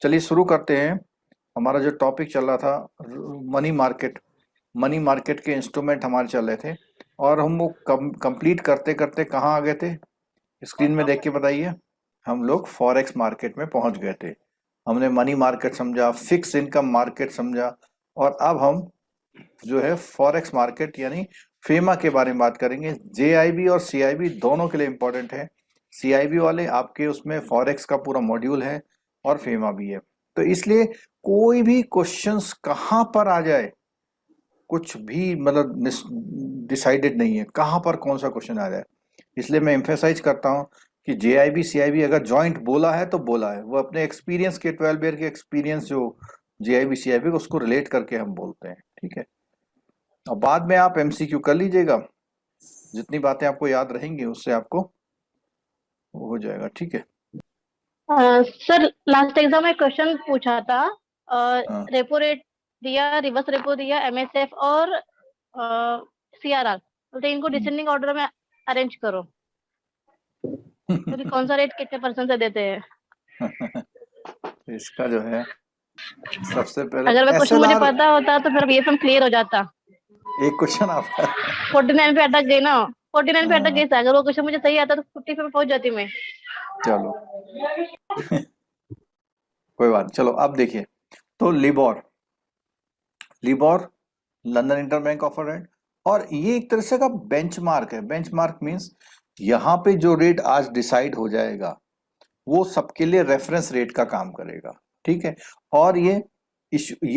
चलिए शुरू करते हैं। हमारा जो टॉपिक चल रहा था मनी मार्केट, मनी मार्केट के इंस्ट्रूमेंट हमारे चल रहे थे और हम वो कंप्लीट करते करते कहाँ आ गए थे? स्क्रीन में देख के बताइए। हम लोग फॉरेक्स मार्केट में पहुंच गए थे। हमने मनी मार्केट समझा, फिक्स इनकम मार्केट समझा, और अब हम जो है फॉरेक्स मार्केट यानी फेमा के बारे में बात करेंगे। जेआईबी और सीआईबी दोनों के लिए इंपॉर्टेंट है। सीआईबी वाले आपके उसमें फॉरेक्स का पूरा मॉड्यूल है और फेमा भी है, तो इसलिए कोई भी क्वेश्चंस कहाँ पर आ जाए कुछ भी मतलब डिसाइडेड नहीं है कहाँ पर कौन सा क्वेश्चन आ जाए। इसलिए मैं एम्फेसाइज करता हूँ कि जेआईबी सीआईबी अगर जॉइंट बोला है तो बोला है, वो अपने एक्सपीरियंस के 12 ईयर के एक्सपीरियंस जो जेआईबी सीआईबी उसको रिलेट करके हम बोलते हैं, ठीक है। और बाद में आप एमसीक्यू कर लीजिएगा, जितनी बातें आपको याद रहेंगी उससे आपको वो हो जाएगा, ठीक है। सर लास्ट एग्जाम में क्वेश्चन पूछा था। हाँ। रेपो रेट दिया, रिवर्स रेपो दिया, एमएसएफ और सीआरआर, बोलते इनको डिसेंडिंग ऑर्डर में अरेंज करो, तो कौन सा रेट कितने परसेंट से देते हैं। तो इसका जो है सबसे पहले अगर वो क्वेश्चन मुझे एसएलआर। पता होता तो फिर ये सब क्लियर हो जाता। एक क्वेश्चन आपका 49 पे अटक गई ना, 49 पे अटक हाँ, गई था। अगर वो क्वेश्चन मुझे सही आता तो 50 पे पहुंच जाती मैं। चलो कोई बात नहीं। चलो अब देखिए, तो LIBOR, LIBOR London interbank offer rate, और ये एक तरह से का बेंचमार्क है। बेंचमार्क मींस यहाँ पे जो रेट आज डिसाइड हो जाएगा वो सबके लिए रेफरेंस रेट का काम करेगा, ठीक है। और ये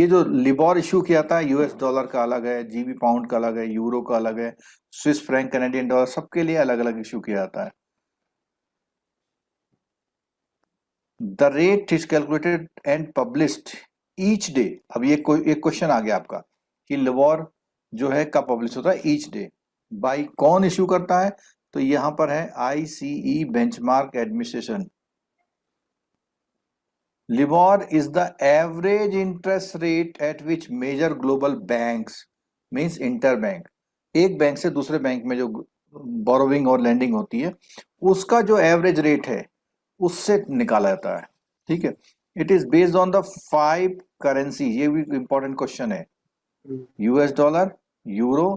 जो लिबोर इशू किया था, यूएस डॉलर का अलग है, जीबी पाउंड का अलग है, यूरो का अलग है, स्विस फ्रैंक, कैनेडियन डॉलर, सबके लिए अलग अलग इशू किया जाता है। The rate is calculated and published each day. अब ये कोई एक क्वेश्चन आ गया आपका कि लिबोर जो है कब पब्लिश होता है? Each day. बाई कौन इशू करता है? तो यहां पर है ICE benchmark administration. LIBOR is the average interest rate at which major global banks means interbank, एक बैंक से दूसरे बैंक में जो बोरोविंग और लैंडिंग होती है उसका जो एवरेज रेट है उससे निकाला जाता है, ठीक है। It is based on the 5 currency. ये भी इंपॉर्टेंट क्वेश्चन है। US dollar, euro,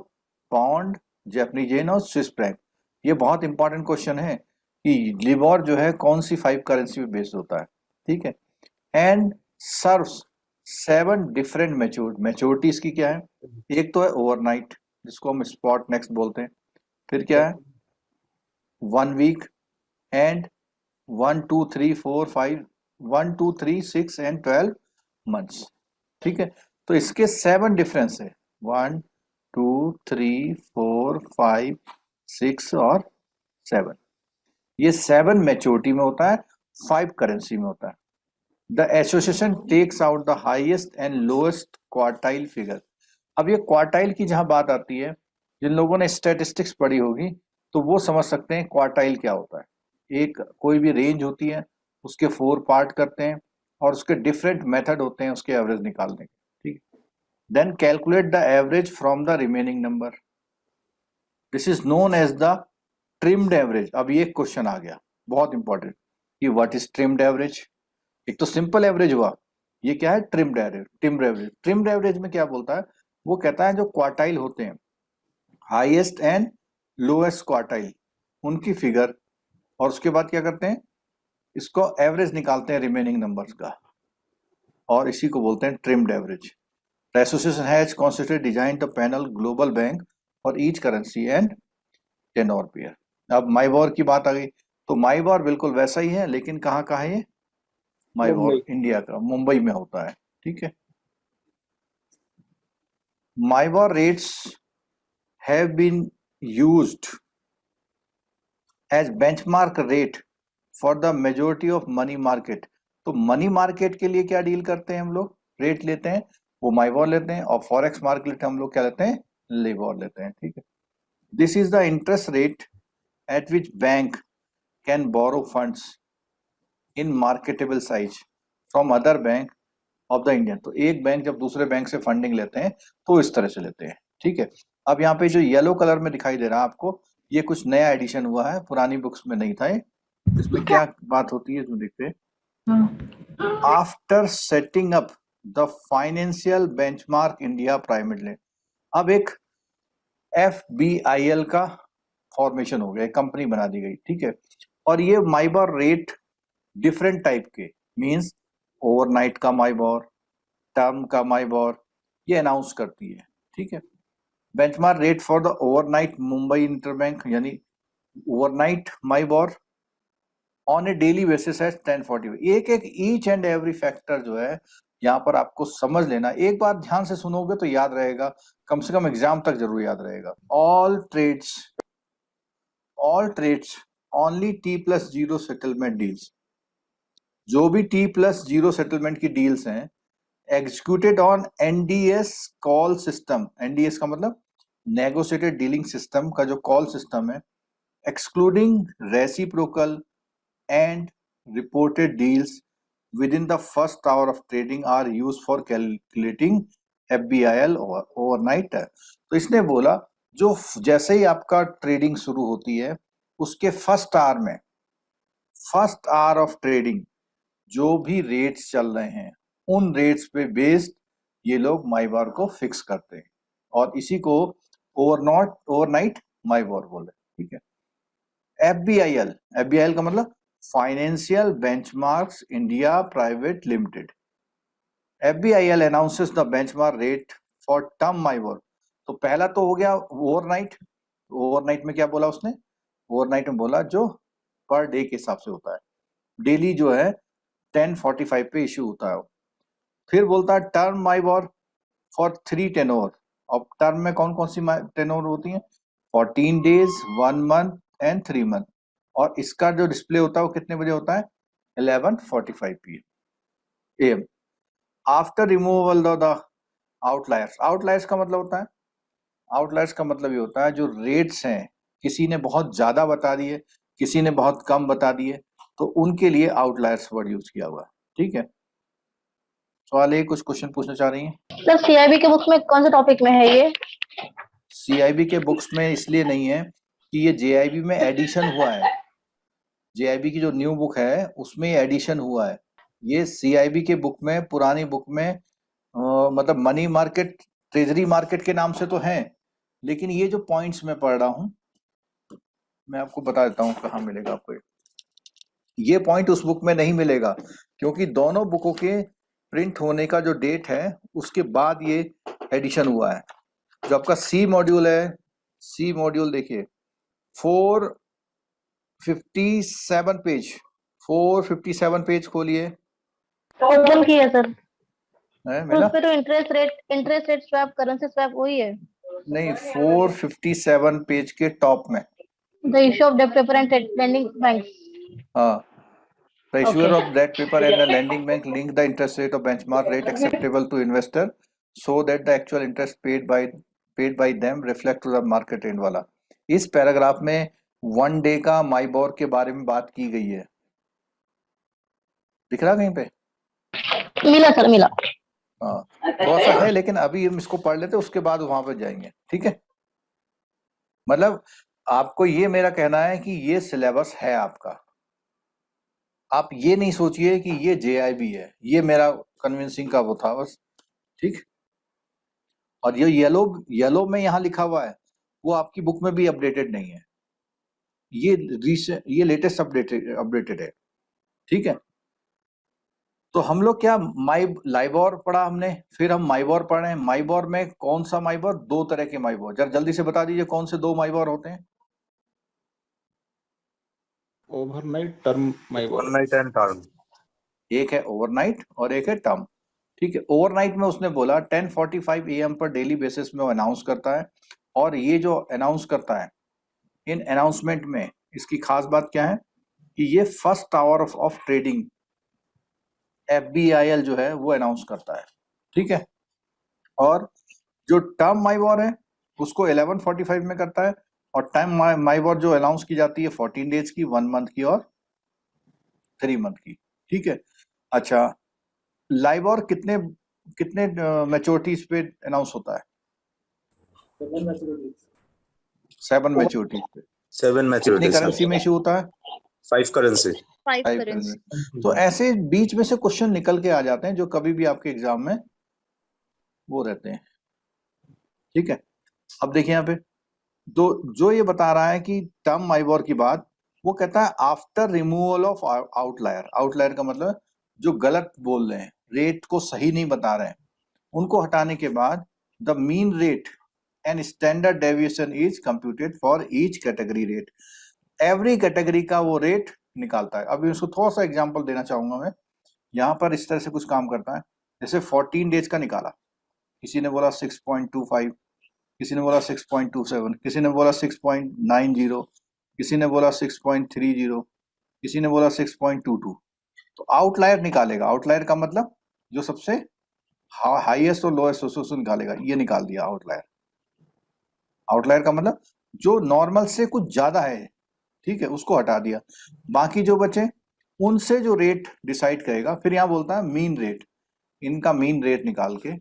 pound, Japanese yen और स्विस फ्रैंक। ये बहुत इंपॉर्टेंट क्वेश्चन है कि लिबोर जो है कौन सी 5 करेंसी पे बेस्ड होता है, ठीक है। एंड सर्व्स 7 डिफरेंट मैच्योरिटीज की क्या है? एक तो है ओवरनाइट जिसको हम स्पॉट नेक्स्ट बोलते हैं, फिर क्या है 1 वीक, एंड 1 2 3 4 5 1 2 3 6 एंड 12 मंथ्स, ठीक है। तो इसके 7 डिफरेंस है, 1 2 3 4 5 6 और 7। ये 7 मैच्योरिटी में होता है, 5 करेंसी में होता है। The association takes out the highest and lowest quartile figure. अब ये क्वार्टाइल की जहां बात आती है, जिन लोगों ने स्टैटिस्टिक्स पढ़ी होगी तो वो समझ सकते हैं क्वार्टाइल क्या होता है। एक कोई भी रेंज होती है, उसके 4 पार्ट करते हैं और उसके डिफरेंट मेथड होते हैं उसके एवरेज निकालने के, ठीक है। Then calculate the average from the remaining number, this is known as the trimmed average. अब ये क्वेश्चन आ गया बहुत इंपॉर्टेंट कि व्हाट इज ट्रिम्ड एवरेज। एक तो सिंपल एवरेज हुआ, ये क्या है? Trimmed average. Trimmed average, trimmed average में क्या बोलता है? वो कहता है जो क्वार्टाइल होते हैं, हाईएस्ट एंड लोएस्ट क्वार्टाइल, उनकी फिगर, और उसके बाद क्या करते हैं? इसको एवरेज निकालते हैं रिमेनिंग नंबर्स का, और इसी को बोलते हैं trimmed average. Association has constituted design the panel global bank और ईच करेंसी एंड 10 और पेयर। अब माइबॉर की बात आ गई, तो माइबॉर बिल्कुल वैसा ही है, लेकिन कहाँ का है ये? माइबॉर इंडिया का, मुंबई में होता है, ठीक है। MIBOR rates have been used as benchmark rate for the majority of money market. तो मनी मार्केट के लिए क्या डील करते हैं हम लोग? रेट लेते हैं, वो माइबॉर लेते हैं, और फॉरेक्स मार्केट हम लोग क्या लेते हैं? लिबॉर लेते हैं, ठीक है। This is the interest rate at which bank can borrow funds in marketable size from other bank of the Indian. तो एक बैंक जब दूसरे बैंक से फंडिंग लेते हैं तो इस तरह से लेते हैं, ठीक है। अब यहाँ पे जो येलो कलर में दिखाई दे रहा है आपको, ये कुछ नया एडिशन हुआ है, पुरानी बुक्स में नहीं था ये। इसमें क्या बात होती है इसमें देखते हैं। After setting up the financial benchmark India private limited, अब एक FBIL का फॉर्मेशन हो गया, कंपनी बना दी गई, ठीक है। और ये माइबॉर रेट डिफरेंट टाइप के, मींस ओवरनाइट का माइबॉर, टर्म का माइबॉर, ये अनाउंस करती है, ठीक है। Benchmark rate for the overnight Mumbai interbank, यानी overnight MIBOR on a daily basis है 1040। एक एक ईच एंड एवरी फैक्टर जो है यहाँ पर आपको समझ लेना, एक बार ध्यान से सुनोगे तो याद रहेगा, कम से कम एग्जाम तक जरूर याद रहेगा। All trades only T+0 settlement deals, जो भी T+0 सेटलमेंट की डील्स हैं executed on NDS call system, NDS का मतलब नेगोशिएटेड डीलिंग सिस्टम का जो कॉल सिस्टम है, excluding reciprocal and reported deals within the first hour of trading are used for calculating FBIL overnight है। तो इसने बोला जो जैसे ही आपका ट्रेडिंग शुरू होती है उसके फर्स्ट आवर ऑफ ट्रेडिंग जो भी रेट्स चल रहे हैं उन रेट्स पे बेस्ड ये लोग माइबार को फिक्स करते हैं और इसी को ओवरनाइट माइबार बोले, ठीक है। FBIL का मतलब financial benchmarks India private limited. FBIL announces the benchmark rate for term MIBOR. तो पहला तो हो गया ओवरनाइट में क्या बोला उसने, ओवरनाइट में बोला जो पर डे के हिसाब से होता है, डेली जो है 1045 पे इश्यू होता है। फिर बोलता है टर्म माइबॉर फॉर 3 टेनोर। अब टर्म में कौन कौन सी टेनोर होती है, 14 डेज, 1 मंथ एंड 3 मंथ। और इसका जो डिस्प्ले होता है वो कितने बजे होता है, 11:45 PM। After removal the outliers, outliers का मतलब होता है, आउटलायर्स का मतलब ये होता है जो रेट्स हैं किसी ने बहुत ज्यादा बता दिए, किसी ने बहुत कम बता दिए, तो उनके लिए आउटलायर्स वर्ड यूज किया हुआ है, ठीक है। सवाल है, कुछ क्वेश्चन पूछना चाह रही हैं सर CIB के बुक्स में कौन से टॉपिक में है ये? CIB के बुक्स में इसलिए नहीं है कि ये JIB में एडिशन हुआ है, JIB की जो न्यू बुक है उसमें एडिशन हुआ है। ये CIB के बुक में, पुरानी बुक में मतलब मनी मार्केट, ट्रेजरी मार्केट के नाम से तो हैं, लेकिन ये जो पॉइंट्स मैं पढ़ रहा हूं मैं आपको बता देता हूं कहाँ मिलेगा आपको। ये पॉइंट उस बुक में नहीं मिलेगा क्योंकि दोनों बुकों के प्रिंट होने का जो डेट है उसके बाद ये एडिशन हुआ है। जो आपका C मॉड्यूल है, C मॉड्यूल देखिए 457 पेज, 457 पेज खोलिए, ओपन किया सर। है तो मिला? उस पे तो interest rate swap, currency swap वही है। नहीं, 457 पेज के टॉप में the issue of debt paper and lending banks. हाँ, the issuer Okay. of that paper and the lending bank link the interest rate of benchmark rate acceptable to investor so that the actual interest paid by them reflect to the market rate वाला। इस paragraph में 1 day का माइबॉर के बारे में बात की गई है, दिख रहा कहीं पे? मिला सर, मिला। हाँ, थोड़ा सा है लेकिन अभी हम इसको पढ़ लेते उसके बाद वहां पे जाएंगे, ठीक है। मतलब आपको ये मेरा कहना है कि ये सिलेबस है आपका, आप ये नहीं सोचिए कि ये JIB है, ये मेरा कन्विंसिंग का वो था बस, ठीक। और ये येलो में यहाँ लिखा हुआ है वो आपकी बुक में भी अपडेटेड नहीं है, ये लेटेस्ट अपडेटेड है, ठीक है। तो हम लोग क्या लाइबॉर पढ़ा हमने, फिर हम माइबॉर पढ़ रहे हैं। माइबॉर में कौन सा माइबॉर, 2 तरह के माइबॉर, जरा जल्दी से बता दीजिए कौन से 2 माइबॉर होते हैं? Overnight term MIBOR, overnight and term. एक है ओवरनाइट और एक है टर्म, ठीक है। ओवरनाइट में उसने बोला 10:45 AM पर डेली बेसिस में वो अनाउंस करता है, और ये जो अनाउंस करता है इन अनाउंसमेंट में इसकी खास बात क्या है कि ये first hour of trading FBIL जो है वो अनाउंस करता है, ठीक है। और जो टर्म माइबॉर है उसको 11:45 में करता है, और टाइम माइबॉर जो अनाउंस की जाती है 14 डेज की, 1 मंथ की और 3 मंथ की, ठीक है। अच्छा, लाइबॉर कितने मैच्योरिटीज पे अनाउंस होता है? 7 मैच्योरिटीज पे। 7 कितनी मैच्योरिटी करेंसी में इशू होता है? 5 करेंसी। 5 5 करेंसी। करेंसी। तो ऐसे बीच में से क्वेश्चन निकल के आ जाते हैं जो कभी भी आपके एग्जाम में वो रहते हैं, ठीक है। अब देखिए यहाँ पे जो ये बता रहा है कि टर्म माइबोर की बात, वो कहता है after removal of outlier. Outlier का मतलब जो गलत बोल रहे हैं, रेट को सही नहीं बता रहे हैं, उनको हटाने के बाद the mean rate and standard deviation is computed for each category rate. Every category का वो रेट निकालता है। अभी उसको थोड़ा सा एग्जांपल देना चाहूंगा मैं। यहाँ पर इस तरह से कुछ काम करता है, जैसे 14 डेज का निकाला, किसी ने बोला 6.25, किसी ने बोला 6.27, किसी ने बोला 6.90, किसी ने बोला 6.30, किसी ने बोला 6.22। तो आउटलायर निकालेगा। आउटलायर का मतलब जो सबसे हाईएस्ट और लोएस्ट उसको निकालेगा। ये निकाल दिया आउटलायर। आउटलायर का मतलब जो नॉर्मल से कुछ ज्यादा है, ठीक है, उसको हटा दिया। बाकी जो बचे उनसे जो रेट डिसाइड करेगा, फिर यहाँ बोलता है मीन रेट, इनका मीन रेट निकाल के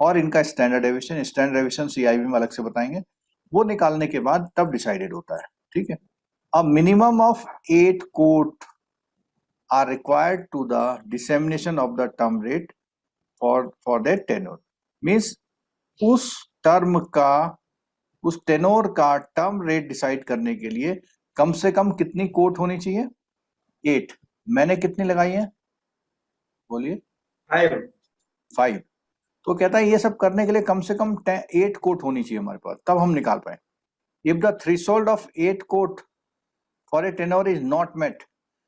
और इनका standard deviation, standard deviation CIB में अलग से बताएंगे, वो निकालने के बाद तब डिसाइडेड होता है, ठीक है। अब minimum of 8 quote are required to the dissemination of the term rate for that tenor. Means उस टर्म का, उस टेनोर का टर्म रेट डिसाइड करने के लिए कम से कम कितनी कोट होनी चाहिए? 8। मैंने कितनी लगाई है बोलिए? 5। तो कहता है ये सब करने के लिए कम से कम 8 कोट होनी चाहिए हमारे पास, तब हम निकाल पाए। If the threshold of 8 quote for a tenor is not met,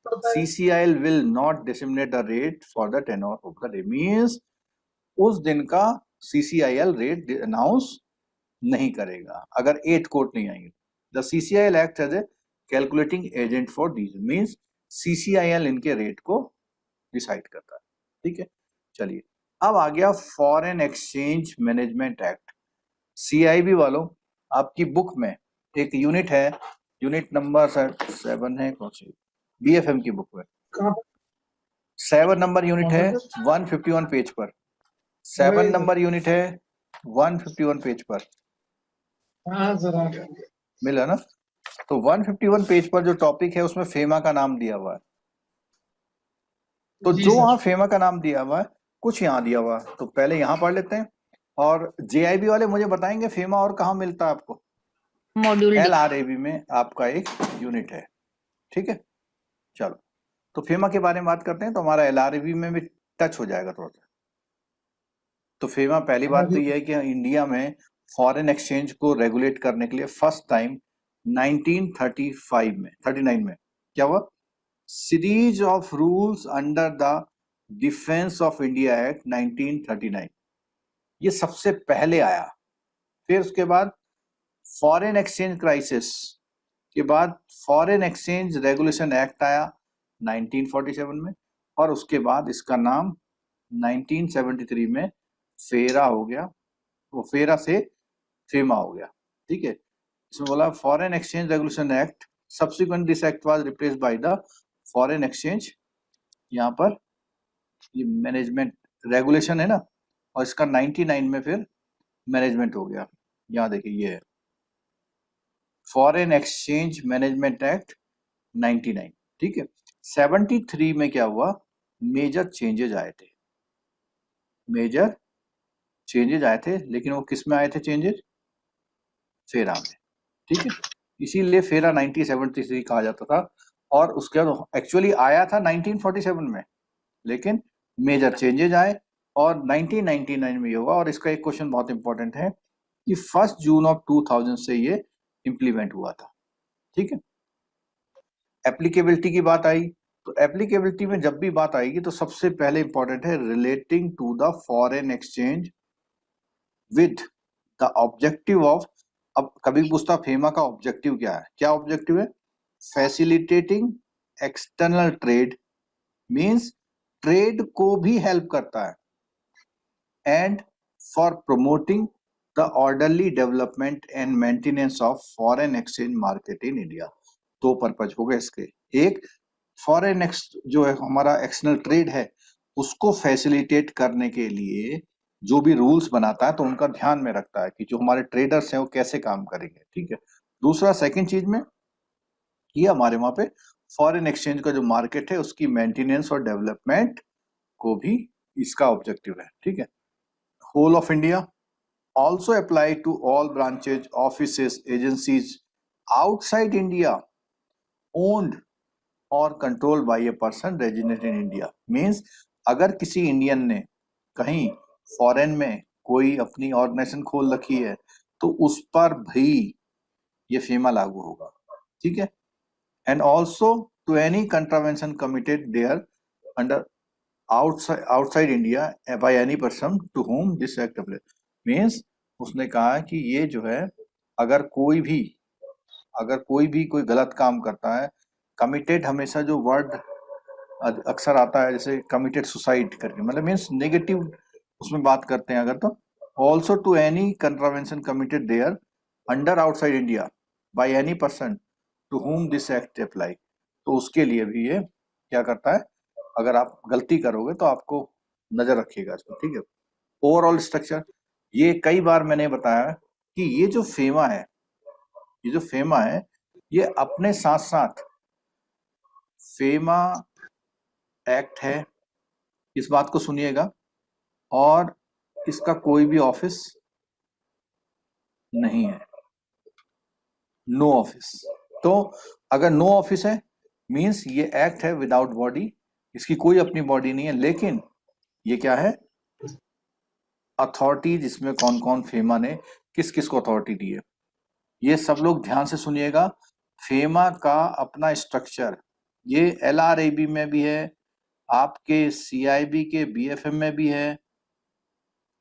CCIL will not disseminate the rate for the tenor of the day। Means उस दिन का CCIL रेट अनाउंस नहीं करेगा अगर 8 कोट नहीं आएंगे। The CCIL act as a calculating agent for these. Means CCIL इनके rate को डिसाइड करता है, ठीक है। चलिए अब आ गया foreign exchange management act. CIB वालों, आपकी बुक में एक यूनिट है, यूनिट नंबर 7 है, कौन सी? BFM की बुक में 7 नंबर यूनिट है 151 पेज पर। 7 नंबर यूनिट है 151 पेज पर, मिला ना? तो 151 पेज पर जो टॉपिक है उसमें फेमा का नाम दिया हुआ है। तो जो वहां फेमा का नाम दिया हुआ है, कुछ यहाँ दिया हुआ है, तो पहले यहाँ पढ़ लेते हैं। और JIB वाले मुझे बताएंगे फेमा और कहाँ मिलता है आपको? Module D. LRAB में आपका एक यूनिट है, ठीक है। चलो तो फेमा के बारे में बात करते हैं, तो हमारा LRAB में भी टच हो जाएगा थोड़ा सा। तो फेमा, पहली बात तो यह है कि इंडिया में फॉरेन एक्सचेंज को रेगुलेट करने के लिए फर्स्ट टाइम 1939 में क्या हुआ? Series of rules under the defence of India act 1939, ये सबसे पहले आया। फिर उसके बाद फॉरेन एक्सचेंज क्राइसिस के बाद फॉरेन एक्सचेंज रेगुलेशन एक्ट आया 1947 में, और उसके बाद इसका नाम 1973 में फेरा हो गया, वो फेरा से फेमा हो गया, ठीक है। इसमें बोला foreign exchange regulation act, subsequent this act was replaced by the foreign exchange. यहाँ पर ये मैनेजमेंट रेगुलेशन है ना, और इसका 99 में फिर मैनेजमेंट हो गया। यहाँ देखिए ये है फॉरेन एक्सचेंज मैनेजमेंट एक्ट 99, ठीक है। 73 में क्या हुआ? मेजर चेंजेज आए थे, मेजर चेंजेज आए थे, लेकिन वो किस में आए थे चेंजेज? फेरा में, ठीक है। इसीलिए फेरा 1973 कहा जाता था। और उसके बाद एक्चुअली आया था 1947 में, लेकिन मेजर चेंजेज आए और 1999 में ये हुआ। और इसका एक क्वेश्चन बहुत इंपॉर्टेंट है कि 1 जून ऑफ 2000 से ये इंप्लीमेंट हुआ था, ठीक है। एप्लीकेबिलिटी की बात आई, तो एप्लीकेबिलिटी में जब भी बात आएगी तो सबसे पहले इंपॉर्टेंट है relating to the foreign exchange with the objective of. अब कभी पूछता फेमा का ऑब्जेक्टिव क्या है? क्या ऑब्जेक्टिव है? Facilitating external trade, means trade को भी हेल्प करता है, and for promoting the orderly development and maintenance of foreign exchange market in India. दो पर्पज हो गए इसके। एक, फॉरेन जो है हमारा एक्सटर्नल ट्रेड है उसको फैसिलिटेट करने के लिए जो भी रूल्स बनाता है तो उनका ध्यान में रखता है कि जो हमारे ट्रेडर्स हैं वो कैसे काम करेंगे, ठीक है। दूसरा, सेकंड चीज में ये हमारे वहां पे फॉरेन एक्सचेंज का जो मार्केट है उसकी मेंटेनेंस और डेवलपमेंट को भी इसका ऑब्जेक्टिव है, ठीक है। Whole of India also apply to all branches, offices, agencies outside India owned or controlled by a person resident in India. Means अगर किसी इंडियन ने कहीं फॉरेन में कोई अपनी ऑर्गेनाइजेशन खोल रखी है तो उस पर भी ये फेमा लागू होगा, ठीक है। And also to any contravention committed there under outside India by any person to whom this act applies. Means उसने कहा कि ये जो है अगर कोई भी कोई गलत काम करता है, कमिटेड हमेशा जो वर्ड अक्सर आता है जैसे कमिटेड सुसाइड करके, मतलब मीन्स नेगेटिव उसमें बात करते हैं अगर, तो also to any contravention committed there under outside India by any person to whom this act apply, तो उसके लिए भी ये क्या करता है, अगर आप गलती करोगे तो आपको नजर रखिएगा इसको, ठीक है। ओवरऑल स्ट्रक्चर, ये कई बार मैंने बताया कि ये जो फेमा है ये अपने साथ साथ फेमा एक्ट है, इस बात को सुनिएगा, और इसका कोई भी ऑफिस नहीं है, नो ऑफिस। तो अगर नो ऑफिस है मींस ये एक्ट है विदाउट बॉडी, इसकी कोई अपनी बॉडी नहीं है, लेकिन ये क्या है, अथॉरिटी, जिसमें कौन कौन फेमा ने किस किस को अथॉरिटी दी है। ये सब लोग ध्यान से सुनिएगा। फेमा का अपना स्ट्रक्चर ये LRAB में भी है, आपके CIB के BFM में भी है,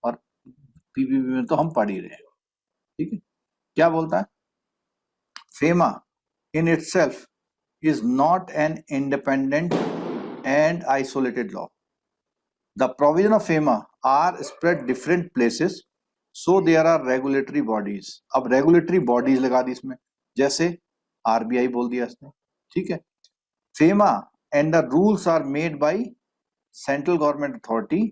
और PBB में तो हम पढ़ ही रहे हैं, ठीक है। क्या बोलता है, FEMA in itself is not an independent and isolated law. The provision of FEMA are spread different places, so there are regulatory bodies. अब regulatory bodies लगा दी इसमें, जैसे RBI बोल दिया इसने, ठीक है। FEMA and the rules are made by central government authority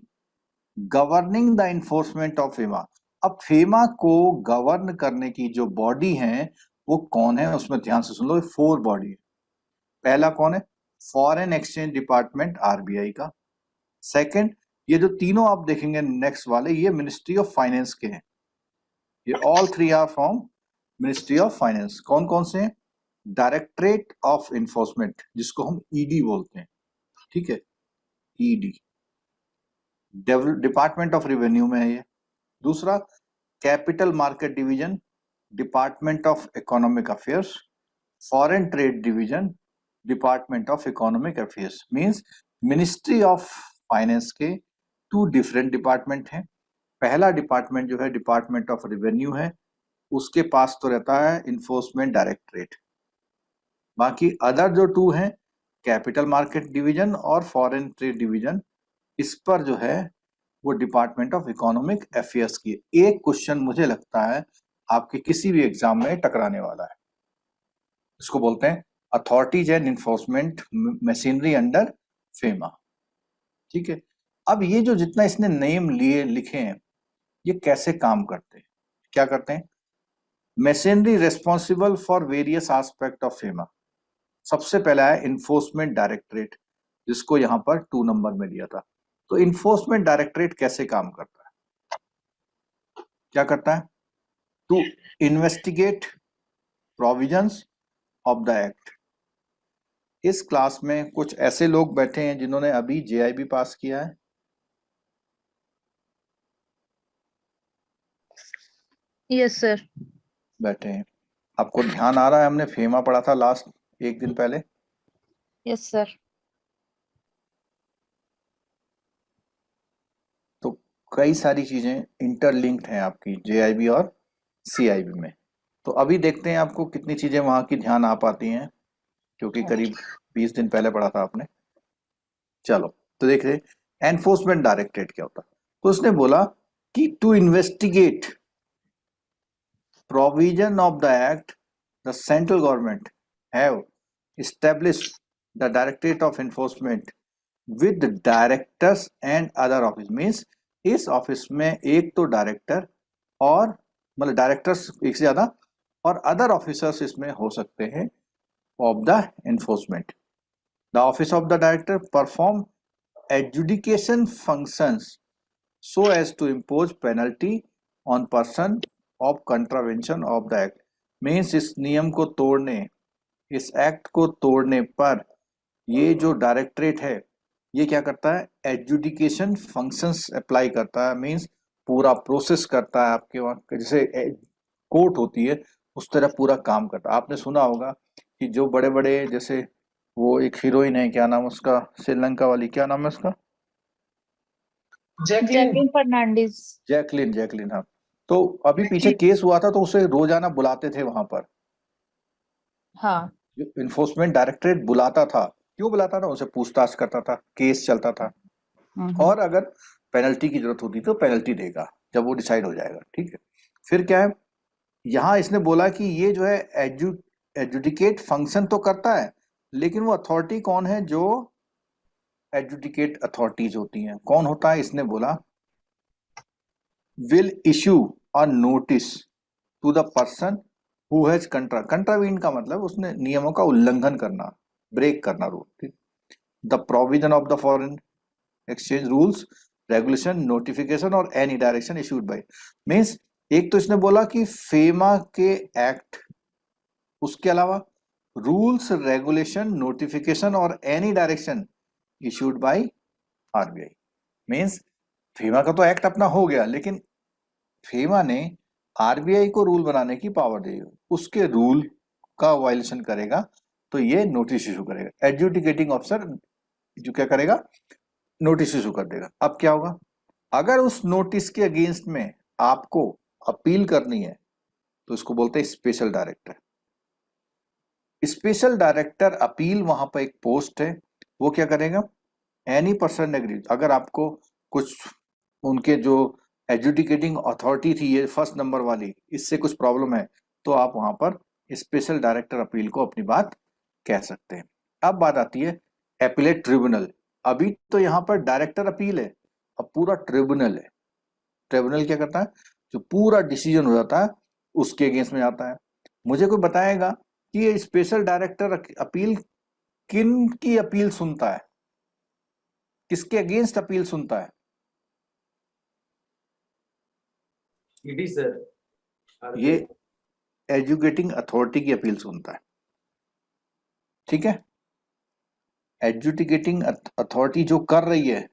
governing the enforcement of FEMA. अब FEMA को गवर्न करने की जो बॉडी है वो कौन है, उसमें ध्यान से सुन लो, 4 बॉडी है। पहला कौन है, फॉरेन एक्सचेंज डिपार्टमेंट RBI का। सेकंड, ये जो तीनों आप देखेंगे नेक्स्ट वाले, ये मिनिस्ट्री ऑफ फाइनेंस के हैं, ये all 3 are from ministry of finance. कौन कौन से हैं, डायरेक्टरेट ऑफ इन्फोर्समेंट जिसको हम ED बोलते हैं, ठीक है, ED। डिपार्टमेंट ऑफ रेवेन्यू में है ये। दूसरा, capital market division, department of economic affairs. Foreign trade division, department of economic affairs. Means ministry of finance के 2 डिफरेंट डिपार्टमेंट हैं। पहला डिपार्टमेंट जो है डिपार्टमेंट ऑफ रेवेन्यू है, उसके पास तो रहता है इन्फोर्समेंट डायरेक्टरेट। बाकी अदर जो 2 हैं, कैपिटल मार्केट डिवीजन और फॉरेन ट्रेड डिवीजन, इस पर जो है वो डिपार्टमेंट ऑफ इकोनॉमिक अफेयर्स की। एक क्वेश्चन मुझे लगता है आपके किसी भी एग्जाम में टकराने वाला है, इसको बोलते हैं authorities and enforcement machinery under FEMA, ठीक है। अब ये जो जितना इसने नेम लिए लिखे हैं, ये कैसे काम करते हैं, क्या करते हैं, machinery responsible for various aspect of FEMA. सबसे पहला है इन्फोर्समेंट डायरेक्टरेट, जिसको यहाँ पर 2 नंबर में लिया था। तो इन्फोर्समेंट डायरेक्टरेट कैसे काम करता है, क्या करता है, to investigate provisions of the act. इस क्लास में कुछ ऐसे लोग बैठे हैं जिन्होंने अभी JIB पास किया है, यस सर। बैठे हैं, आपको ध्यान आ रहा है, हमने फेमा पढ़ा था लास्ट 1 दिन पहले। Yes sir. तो कई सारी चीजें इंटरलिंक्ड हैं आपकी JIB और CIB में। तो अभी देखते हैं आपको कितनी चीजें वहां की ध्यान आ पाती हैं, क्योंकि करीब 20 दिन पहले पढ़ा था आपने। चलो तो देख रहे, एनफोर्समेंट डायरेक्टरेट क्या होता है। तो उसने बोला कि to investigate provision of the act, the central government have established the Directorate of Enforcement with directors and other office। Means इस ऑफिस में एक तो डायरेक्टर और मतलब डायरेक्टर्स एक से ज्यादा और अदर ऑफिसर्स इसमें हो सकते हैं of the enforcement. The office of the director perform adjudication functions so as to impose penalty on person of contravention of the act। Means इस नियम को तोड़ने, इस एक्ट को तोड़ने पर ये जो डायरेक्टरेट है ये क्या करता है, एजुडिकेशन फंक्शंस अप्लाई करता है। मीन्स पूरा प्रोसेस करता है, आपके वहाँ जैसे कोर्ट होती है उस तरह पूरा काम करता है। आपने सुना होगा कि जो बड़े बड़े, जैसे वो एक हीरोइन है, क्या नाम उसका, श्रीलंका वाली, क्या नाम है उसका, जैकलिन फर्नांडिस। जैकलिन, हाँ। तो अभी पीछे केस हुआ था तो उसे रोजाना बुलाते थे वहां पर, हाँ, जो इन्फोर्समेंट डायरेक्टरेट बुलाता था। क्यों बुलाता था, उसे पूछताछ करता था, केस चलता था, और अगर पेनल्टी की जरूरत होती तो पेनल्टी देगा जब वो डिसाइड हो जाएगा। ठीक है, फिर क्या है, यहाँ इसने बोला कि ये जो है एजुडिकेट फंक्शन तो करता है, लेकिन वो अथॉरिटी कौन है, जो एजुडिकेट अथॉरिटीज होती हैं, कौन होता है, इसने बोला will issue a notice to the person who has contravened का मतलब उसने नियमों का उल्लंघन करना, ब्रेक करना rule. The provision of the foreign exchange rules regulation notification or any direction issued by. Means एक तो इसने बोला कि फेमा के एक्ट, उसके अलावा rules regulation notification or any direction issued by RBI. Means FEMA का तो एक्ट अपना हो गया, लेकिन फेमा ने आरबीआई को रूल बनाने की पावर दी, उसके रूल का वायलेशन करेगा तो ये नोटिस इशू करेगा। एडजुडिकेटिंग ऑफिसर जो क्या करेगा, नोटिस इशू कर देगा। अब क्या होगा, अगर उस नोटिस के अगेंस्ट में आपको अपील करनी है तो इसको बोलते हैं special director. Special director appeal, वहां पर एक पोस्ट है, वो क्या करेगा, एनी पर्सन एग्री, अगर आपको कुछ उनके जो एजुडिकेटिंग अथॉरिटी थी ये फर्स्ट नंबर वाली, इससे कुछ प्रॉब्लम है तो आप वहां पर स्पेशल डायरेक्टर अपील को अपनी बात कह सकते हैं। अब बात आती है एपीलेट ट्रिब्यूनल। अभी तो यहाँ पर डायरेक्टर अपील है, अब पूरा ट्रिब्यूनल है। ट्रिब्यूनल क्या करता है, जो पूरा डिसीजन हो जाता है उसके अगेंस्ट में आता है। मुझे कोई बताएगा कि ये स्पेशल डायरेक्टर अपील किन की अपील सुनता है, किसके अगेंस्ट अपील सुनता है? ईडी सर, ये एजुकेटिंग अथॉरिटी की अपील सुनता है। ठीक है, एजुकेटिंग अथॉरिटी जो कर रही है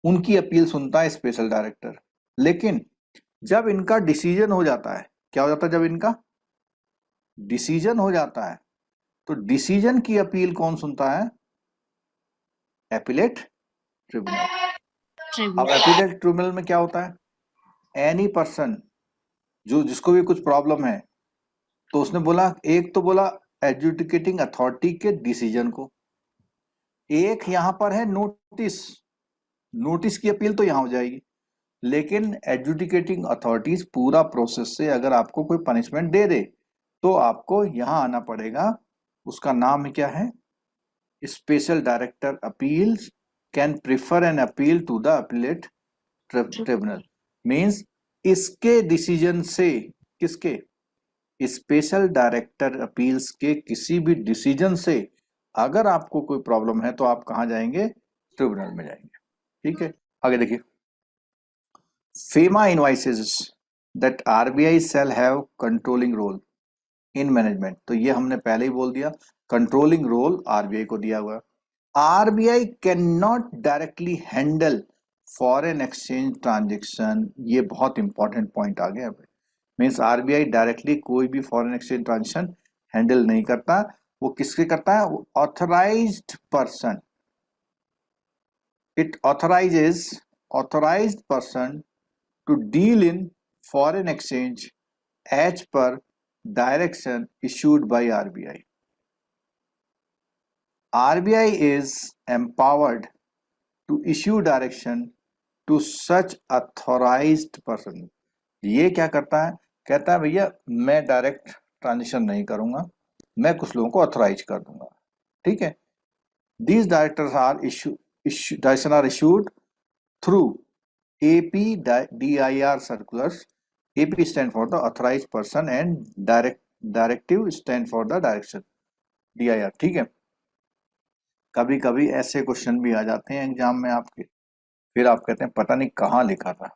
उनकी अपील सुनता है स्पेशल डायरेक्टर। लेकिन जब इनका डिसीजन हो जाता है, क्या हो जाता है, जब इनका डिसीजन हो जाता है तो डिसीजन की अपील कौन सुनता है, एपीलेट ट्रिब्यूनल। अब एपीलेट ट्रिब्यूनल में क्या होता है, एनी पर्सन जो जिसको भी कुछ प्रॉब्लम है, तो उसने बोला, एक तो बोला एजुडिकेटिंग अथॉरिटी के डिसीजन को, एक यहां पर है नोटिस, नोटिस की अपील तो यहां हो जाएगी, लेकिन एजुडिकेटिंग अथॉरिटीज पूरा प्रोसेस से अगर आपको कोई पनिशमेंट दे दे तो आपको यहां आना पड़ेगा। उसका नाम क्या है, special director appeals can prefer an appeal to the appellate tribunal. Means इसके डिसीजन से, किसके, स्पेशल डायरेक्टर अपील्स के किसी भी डिसीजन से अगर आपको कोई प्रॉब्लम है तो आप कहां जाएंगे, ट्रिब्यूनल में जाएंगे। ठीक है, आगे देखिए, FEMA envisages that RBI shall have controlling role in management. तो ये हमने पहले ही बोल दिया, कंट्रोलिंग रोल आरबीआई को दिया हुआ है। RBI can not directly handle foreign exchange transaction. ये बहुत इंपॉर्टेंट पॉइंट आ गया। मीन्स आरबीआई डायरेक्टली कोई भी फॉरेन एक्सचेंज ट्रांजेक्शन हैंडल नहीं करता, वो किसके करता है, authorised person. It authorised person to deal in foreign exchange as per direction issued by RBI. RBI is empowered to issue direction to such authorized person. ये क्या करता है, कहता है भैया मैं डायरेक्ट ट्रांजेक्शन नहीं करूंगा, मैं कुछ लोगों को ऑथराइज कर दूंगा। ठीक है, these directors are direction are issued through APDIR circulars. AP stand for the authorized person and directive stand for the direction, DIR। ठीक है, कभी कभी ऐसे क्वेश्चन भी आ जाते हैं एग्जाम में आपके, फिर आप कहते हैं पता नहीं कहाँ लिखा था।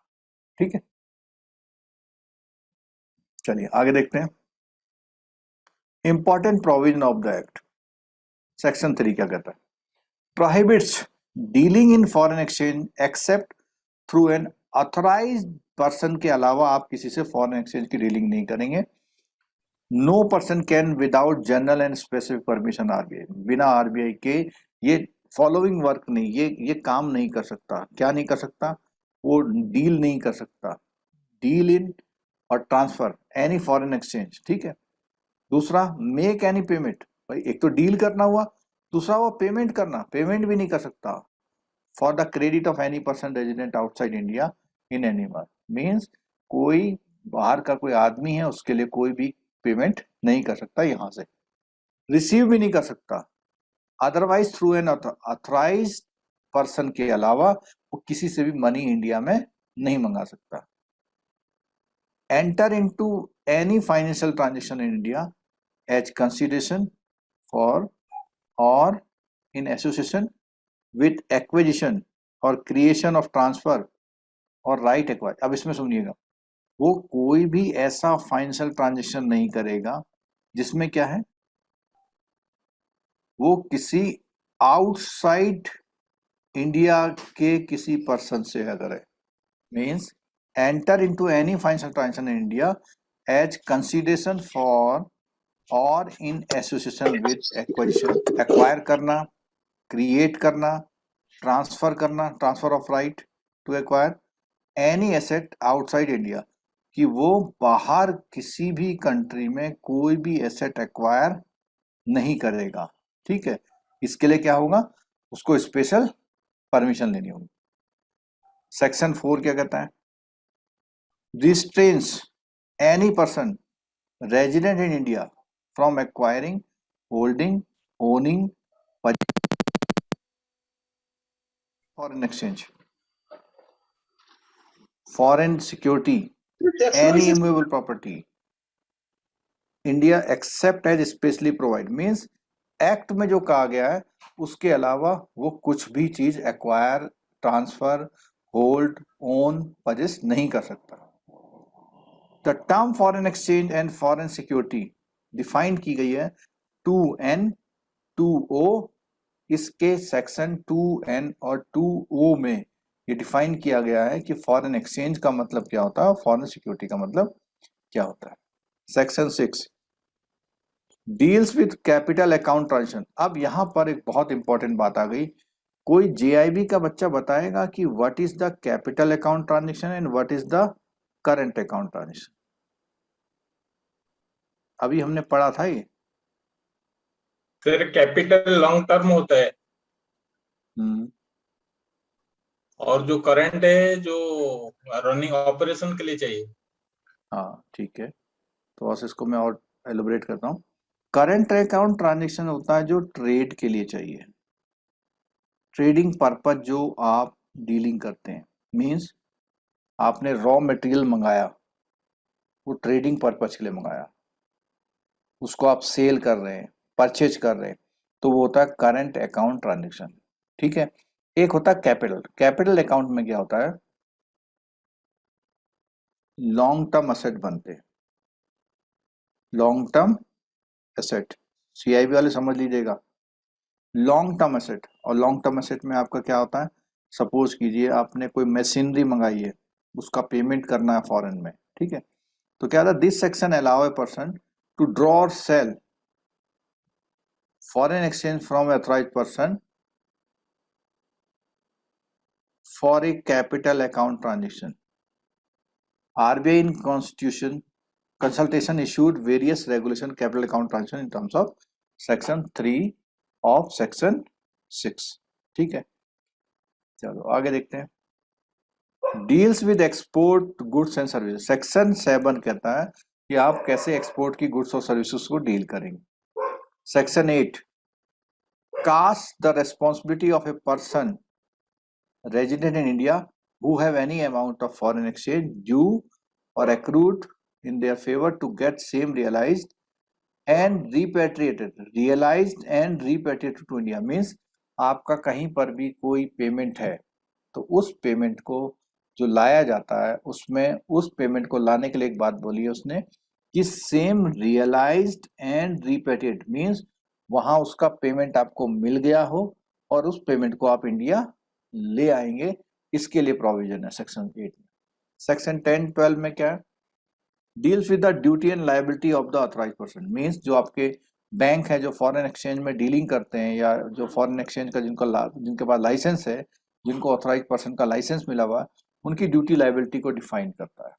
ठीक है, चलिए आगे देखते हैं। Important provision of the act, section 3 क्या कहता है? Prohibits dealing in foreign exchange accept through an authorised person के अलावा आप किसी से फॉरेन एक्सचेंज की डीलिंग नहीं करेंगे। No person can without general and specific permission RBI, बिना आरबीआई के ये फॉलोइंग वर्क नहीं, ये काम नहीं कर सकता। क्या नहीं कर सकता? वो डील नहीं कर सकता, डील इन और ट्रांसफर एनी फॉरेन एक्सचेंज। ठीक है। दूसरा, मेक एनी पेमेंट, भाई एक तो डील करना हुआ, दूसरा वो पेमेंट करना, पेमेंट भी नहीं कर सकता। For the credit of any person resident outside India in any month, means कोई बाहर का कोई आदमी है उसके लिए कोई भी पेमेंट नहीं कर सकता यहां से, रिसीव भी नहीं कर सकता। Otherwise through an authorise person के अलावा वो किसी से भी मनी इंडिया में नहीं मंगा सकता। Enter into any financial transaction in India as consideration for और इन एसोसिएशन विथ एक्विजिशन और क्रिएशन ऑफ ट्रांसफर और राइट एक्वायर। अब इसमें सुनिएगा, वो कोई भी ऐसा फाइनेंशियल ट्रांजेक्शन नहीं करेगा जिसमें क्या है, वो किसी आउटसाइड इंडिया के किसी पर्सन से अगर है, means enter into any financial transaction in India as consideration for और in association with acquisition, acquire करना, क्रिएट करना, ट्रांसफर करना, transfer of right to acquire any asset outside India, कि वो बाहर किसी भी कंट्री में कोई भी एसेट एक्वायर नहीं करेगा। ठीक है, इसके लिए क्या होगा, उसको स्पेशल परमिशन लेनी होगी। सेक्शन 4 क्या कहता है? Restrains any person resident in India from acquiring, holding, owning foreign exchange, foreign security, any immovable property India except as specially provide, means act में जो कहा गया है उसके अलावा वो कुछ भी चीज acquire, transfer, hold, own, purchase नहीं कर सकता। The term foreign exchange and foreign security define की गई है 2N 2O, इसके सेक्शन 2N और 2O में ये डिफाइन किया गया है कि फॉरेन एक्सचेंज का मतलब क्या होता है, फॉरेन सिक्योरिटी का मतलब क्या होता है। Section 6 deals with capital account transaction. अब यहां पर एक बहुत इंपॉर्टेंट बात आ गई, कोई जेआईबी का बच्चा बताएगा कि what is the capital account transaction and what is the current account transaction. अभी हमने पढ़ा था ये। सर कैपिटल लॉन्ग टर्म होता है और जो करंट है जो रनिंग ऑपरेशन के लिए चाहिए। हाँ ठीक है, तो बस इसको मैं और एलिब्रेट करता हूँ। करंट अकाउंट ट्रांजेक्शन होता है जो ट्रेड के लिए चाहिए, ट्रेडिंग पर्पज जो आप डीलिंग करते हैं, मींस आपने रॉ मटेरियल मंगाया, वो ट्रेडिंग पर्पज के लिए मंगाया, उसको आप सेल कर रहे हैं, परचेज कर रहे हैं, तो वो होता है करंट अकाउंट ट्रांजेक्शन। ठीक है। एक होता है कैपिटल, कैपिटल अकाउंट में क्या होता है, लॉन्ग टर्म एसेट बनते हैं, लॉन्ग टर्म एसेट, सीआईबी वाले समझ लीजिएगा, लॉन्ग टर्म एसेट। और लॉन्ग टर्म एसेट में आपका क्या होता है, सपोज कीजिए आपने कोई मशीनरी मंगाई है, उसका पेमेंट करना है फॉरेन में। ठीक है, तो क्या होता है, this section allow a person to draw or sell foreign exchange from authorised person for a capital account transaction. RBI in constitution consultation issued various regulation capital account transaction in terms of section 3 of section 6। ठीक है, चलो आगे देखते हैं। Deals with export goods and service, section 7 कहता है कि आप कैसे एक्सपोर्ट की गुड्स और सर्विसेज को डील करेंगे। Section 8 cast the responsibility of a person resident in India who have any amount of foreign exchange due or accrued in their favor to get same realized and repatriated to India, means आपका कहीं पर भी कोई payment है तो उस payment को जो लाया जाता है उसमें उस पेमेंट को लाने के लिए एक बात बोली है उसने कि सेम रियलाइज्ड एंड रिपेटेड, मींस वहां उसका पेमेंट आपको मिल गया हो और उस पेमेंट को आप इंडिया ले आएंगे, इसके लिए प्रोविजन है सेक्शन 8 में। सेक्शन 10-12 में क्या है, deals with the duty and liability of the authorised person, means जो आपके बैंक है जो फॉरेन एक्सचेंज में डीलिंग करते हैं या जो फॉरेन एक्सचेंज का जिनके पास लाइसेंस है, जिनको ऑथराइज्ड पर्सन का लाइसेंस मिला हुआ, उनकी ड्यूटी लायबिलिटी को डिफाइन करता है।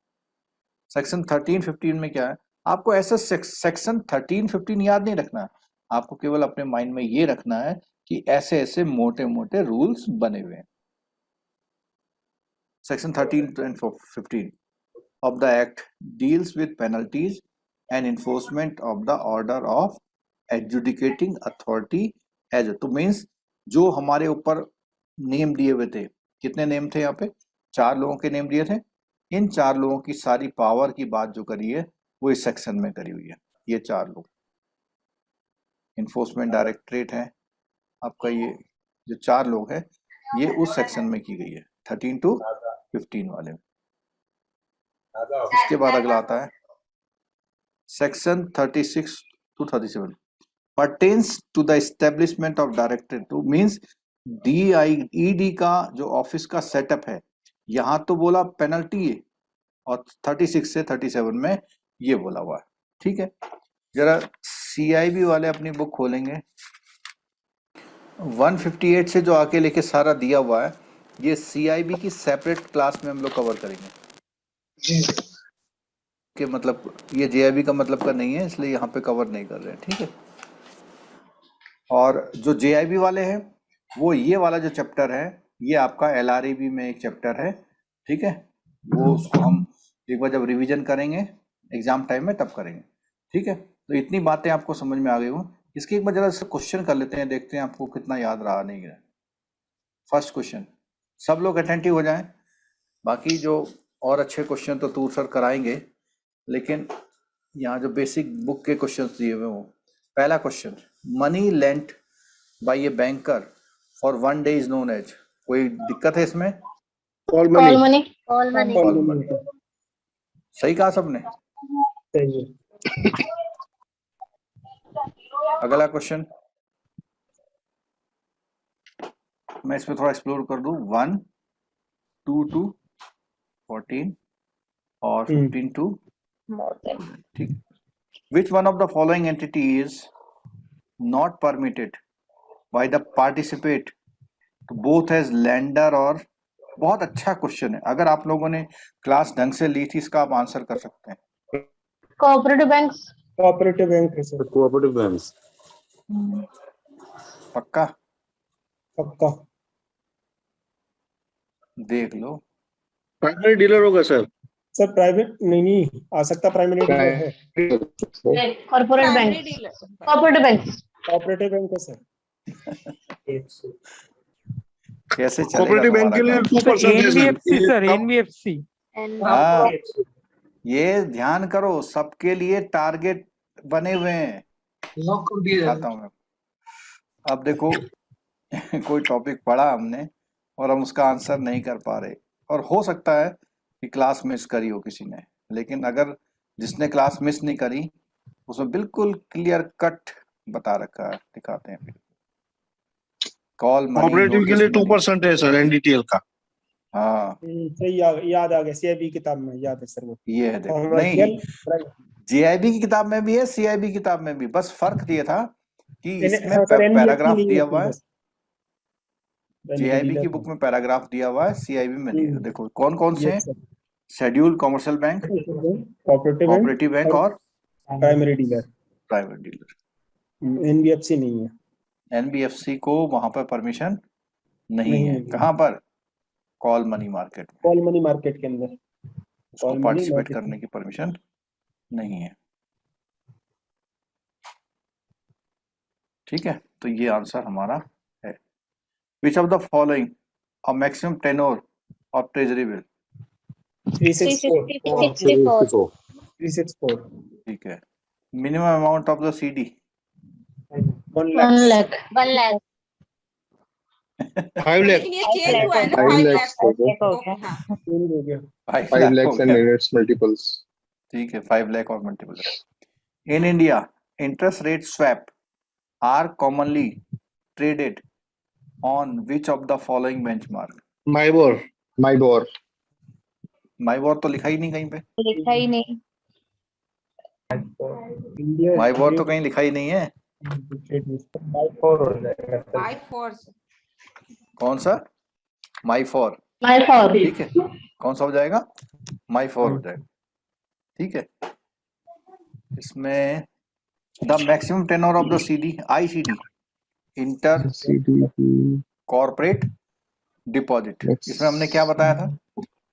सेक्शन 13-15 में क्या है, आपको ऐसा सेक्शन 13-15 याद नहीं रखना है, आपको केवल अपने माइंड में ये रखना है कि ऐसे ऐसे मोटे मोटे रूल्स बने हुए हैं। Section 13 and 15 of the act deals with penalties and enforcement of the order of adjudicating authority as to means जो हमारे ऊपर नेम दिए हुए थे, कितने नेम थे यहाँ पे, 4 लोगों के नेम दिए थे, इन 4 लोगों की सारी पावर की बात जो करी है वो इस सेक्शन में करी हुई है। ये 4 लोग इन्फोर्समेंट डायरेक्टरेट है आपका, ये जो 4 लोग हैं ये उस सेक्शन में की गई है 13 to 15 वाले में। इसके बाद अगला आता है section 36 to 37 pertains to the establishment of directorate to means DIED का जो ऑफिस का सेटअप है, यहाँ तो बोला पेनल्टी है और 36 से 37 में ये बोला हुआ है। ठीक है, जरा CIB वाले अपनी बुक खोलेंगे, 158 से जो आके लेके सारा दिया हुआ है ये CIB की सेपरेट क्लास में हम लोग कवर करेंगे कि मतलब ये JIB का मतलब का नहीं है, इसलिए यहाँ पे कवर नहीं कर रहे हैं। ठीक है, और जो JIB वाले हैं वो ये वाला जो चैप्टर है ये आपका LRAB में एक चैप्टर है। ठीक है, वो उसको हम एक बार जब रिवीजन करेंगे एग्जाम टाइम में तब करेंगे। ठीक है, तो इतनी बातें आपको समझ में आ गई हो। इसके एक बार जरा से क्वेश्चन कर लेते हैं, देखते हैं आपको कितना याद रहा नहीं है। फर्स्ट क्वेश्चन, सब लोग अटेंटिव हो जाएं, बाकी जो और अच्छे क्वेश्चन तो तूर सर कराएंगे, लेकिन यहाँ जो बेसिक बुक के क्वेश्चन दिए हुए हो। पहला question, money lent by a banker for 1 day is known as, कोई दिक्कत है इसमें? Call money. सही कहा सबने? अगला क्वेश्चन मैं इसमें थोड़ा एक्सप्लोर कर दूं, 1 2 to 14 और 15 to ठीक। Which one of the following entity is not permitted by the participant to both as lender और, बहुत अच्छा क्वेश्चन है, अगर आप लोगों ने क्लास ढंग से ली थी इसका आप आंसर कर सकते हैं। Cooperative banks. कोऑपरेटिव बैंक है सर। Cooperative banks. पक्का? पक्का। देख लो। प्राइमरी डीलर होगा सर। सर प्राइवेट नहीं आ सकता, प्राइमरी डीलर है। Corporate bank. Cooperative banks. Cooperative bank है सर। कैसे चलेगा कोऑपरेटिव बैंक के लिए 2% NBFC सर, NBFC। हाँ, ये ध्यान करो, सबके लिए टारगेट बने हुए हैं। आता हूँ मैं। अब देखो कोई टॉपिक पढ़ा हमने और हम उसका आंसर नहीं कर पा रहे, और हो सकता है कि क्लास मिस करी हो किसी ने, लेकिन अगर जिसने क्लास मिस नहीं करी उसमें बिल्कुल क्लियर कट बता रखा है, दिखाते हैं। फिर कॉल मनी कोऑपरेटिव के लिए 2% है सर NDTL का। हाँ सही याद आ गया, CIB किताब में याद है सर वो। ये है, देखो नहीं JIB की किताब में भी है, CIB की किताब में भी, बस फर्क ये था कि इसमें पैराग्राफ दिया हुआ है, JIB की बुक में पैराग्राफ दिया हुआ है, CIB में नहीं है। देखो कौन कौन से हैं, scheduled commercial bank, cooperative bank और प्राइमरी डीलर। NBFC नहीं है। NBFC को वहां पर परमिशन नहीं है। कहाँ पर? कॉल मनी मार्केट में। कॉल मनी मार्केट के अंदर उसको पार्टिसिपेट करने की परमिशन नहीं है। ठीक है, तो ये आंसर हमारा है। विच of the following a maximum tenure of treasury bill? 364। ठीक है। Minimum amount of the CD? 1 lakh. 5 lakh. लेकिन ये चेंज हुआ है ना 5 5 lakhs लाख हो गया। हो ओके गया। हाँ चेंज हो गया 5 5 लाख हो lakhs and गया। its multiples. ठीक है, 5 लाख और multiple. In India interest rate swap are commonly traded on which of the following benchmark? MIBOR. MIBOR तो लिखा ही नहीं कहीं पे, लिखा ही नहीं। इंडिया माइबोर तो कहीं लिखा ही नहीं है। 5 4 कौन सा? माई फॉर, My for. ठीक है। कौन सा हो जाएगा? माई फॉर हो जाएगा, ठीक है। इसमें the maximum tenure of the CD, ICD, inter corporate deposit, इसमें हमने क्या बताया था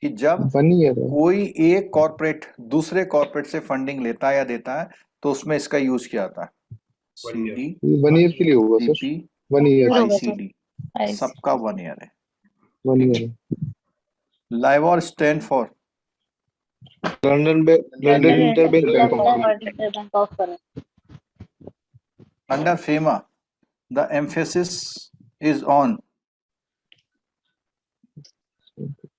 कि जब 1 year है। कोई एक कॉर्पोरेट दूसरे कॉर्पोरेट से फंडिंग लेता है या देता है तो उसमें इसका यूज किया जाता है। सीडी, 1 year के लिए होगा सर। CP, 1 year। आईसीडी, सबका 1 ईयर है। 1 year। LIBOR stand for London interbank bank of Bank of Baroda. Under FEMA the emphasis is on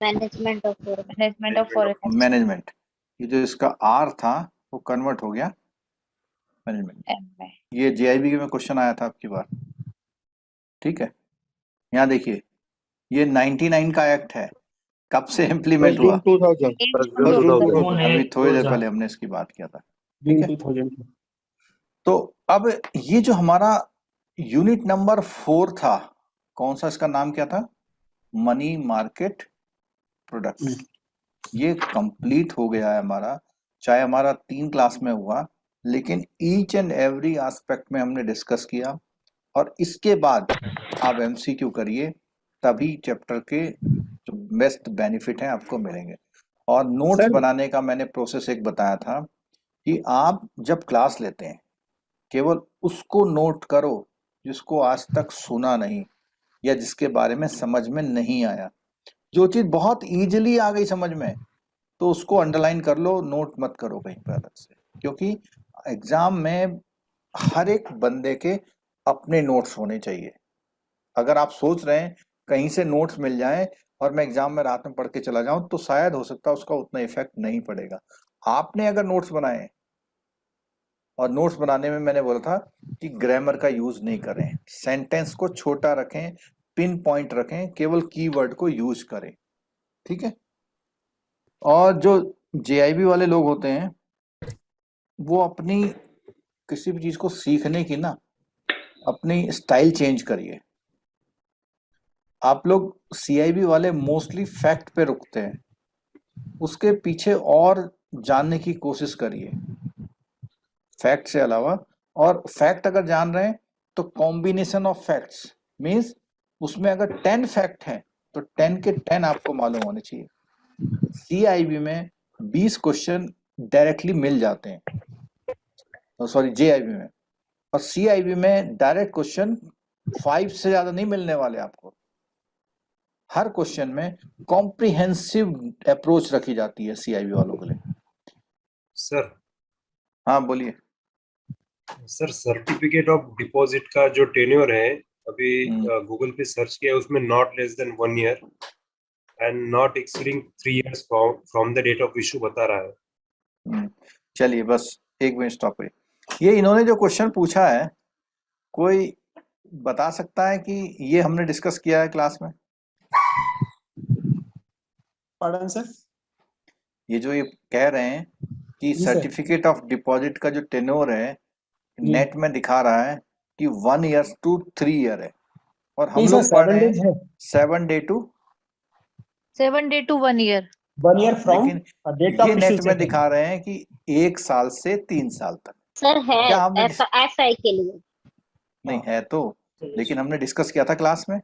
Management of foreign. Management of foreign management. ये जो इसका are था वो कन्वर्ट हो गया management. ये जेआईबी में क्वेश्चन आया था आपकी बार, ठीक है। यहाँ देखिए ये 99 का एक्ट है, कब से इम्प्लीमेंट हुआ? 2000। अभी थोड़ी देर पहले हमने इसकी बात किया था। जून 2000। तो अब ये जो हमारा यूनिट नंबर 4 था, कौन सा इसका नाम क्या था? Money market product. ये कंप्लीट हो गया है हमारा, चाहे हमारा 3 क्लास में हुआ, लेकिन ईच एंड एवरी एस्पेक्ट में हमने डिस्कस किया। और इसके बाद आप एमसीक्यू करिए, तभी चैप्टर के जो बेस्ट बेनिफिट हैं आपको मिलेंगे। और नोट्स सर- बनाने का मैंने प्रोसेस एक बताया था कि आप जब क्लास लेते हैं केवल उसको नोट करो जिसको आज तक सुना नहीं या जिसके बारे में समझ में नहीं आया। जो चीज बहुत इजीली आ गई समझ में तो उसको अंडरलाइन कर लो, नोट मत करो कहीं पर अलग से, क्योंकि एग्जाम में हर एक बंदे के अपने नोट्स होने चाहिए। अगर आप सोच रहे हैं कहीं से नोट्स मिल जाएं और मैं एग्जाम में रात में पढ़ के चला जाऊं तो शायद हो सकता है उसका उतना इफेक्ट नहीं पड़ेगा। आपने अगर नोट्स बनाए, और नोट्स बनाने में मैंने बोला था कि ग्रामर का यूज नहीं करें, सेंटेंस को छोटा रखें, पिन पॉइंट रखें, केवल कीवर्ड को यूज करें, ठीक है। और जो जेआईबी वाले लोग होते हैं वो अपनी किसी भी चीज को सीखने की ना अपनी स्टाइल चेंज करिए। आप लोग सीआईबी वाले मोस्टली फैक्ट पे रुकते हैं, उसके पीछे और जानने की कोशिश करिए फैक्ट से अलावा। और फैक्ट अगर जान रहे हैं तो कॉम्बिनेशन ऑफ फैक्ट्स मींस उसमें अगर 10 फैक्ट हैं तो 10 के 10 आपको मालूम होने चाहिए। सीआईबी में 20 क्वेश्चन डायरेक्टली मिल जाते हैं, सॉरी जेआईबी में, और सीआईबी में डायरेक्ट क्वेश्चन 5 से ज्यादा नहीं मिलने वाले आपको। हर क्वेश्चन में कॉम्प्रिहेंसिव अप्रोच रखी जाती है सीआईबी वालों के लिए। सर हाँ बोलिए। सर सर्टिफिकेट ऑफ डिपॉजिट का जो टेन्योर है अभी हम्म। गूगल पे सर्च किया, उसमें not less than 1 year and not exceeding 3 years from the date of issue बता रहा है। चलिए बस एक मिनट स्टॉप करिए। ये इन्होंने जो क्वेश्चन पूछा है कोई बता सकता है कि ये हमने डिस्कस किया है क्लास में? Pardon sir. ये जो ये कह रहे हैं कि जी सर। सर्टिफिकेट ऑफ डिपॉजिट का जो टेन्योर है जी। नेट में दिखा रहा है कि 1 ईयर टू 3 ईयर है, और हम नहीं लोग सर, पढ़ 7 रहे days हैं है। 7 day to 7 day to 1 year। 1 year from लेकिन डेट ऑफ ये इशू नेट में दिखा रहे हैं कि 1 साल से 3 साल तक। सर है क्या हमने एफआई के लिए। नहीं है तो, लेकिन हमने डिस्कस किया था क्लास में।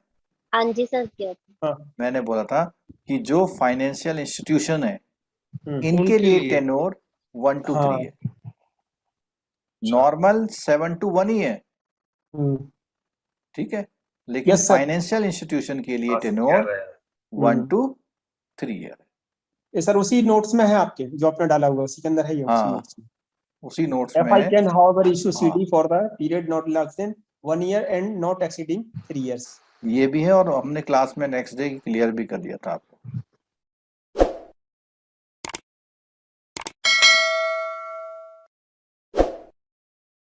हाँ जी सर किया था। मैंने बोला था कि जो फाइनेंशियल इंस्टीट्यूशन है इनके उनके लिए लिए। टेन्योर 1 to 3 हाँ। है, नॉर्मल 7 to 1 ही है, ठीक है। लेकिन Yes, sir. फाइनेंशियल इंस्टीट्यूशन के लिए टेन्योर 1 to 3 ईयर। ये सर उसी नोट्स में है आपके जो आपने डाला हुआ, उसी के अंदर है ये उसी हाँ, नोट्स में। उसी नोट्स में FI है। can however issue हाँ। CD for the period not less than 1 year and not exceeding 3 years। ये भी है और हमने क्लास में नेक्स्ट डे क्लियर भी कर दिया था आपको।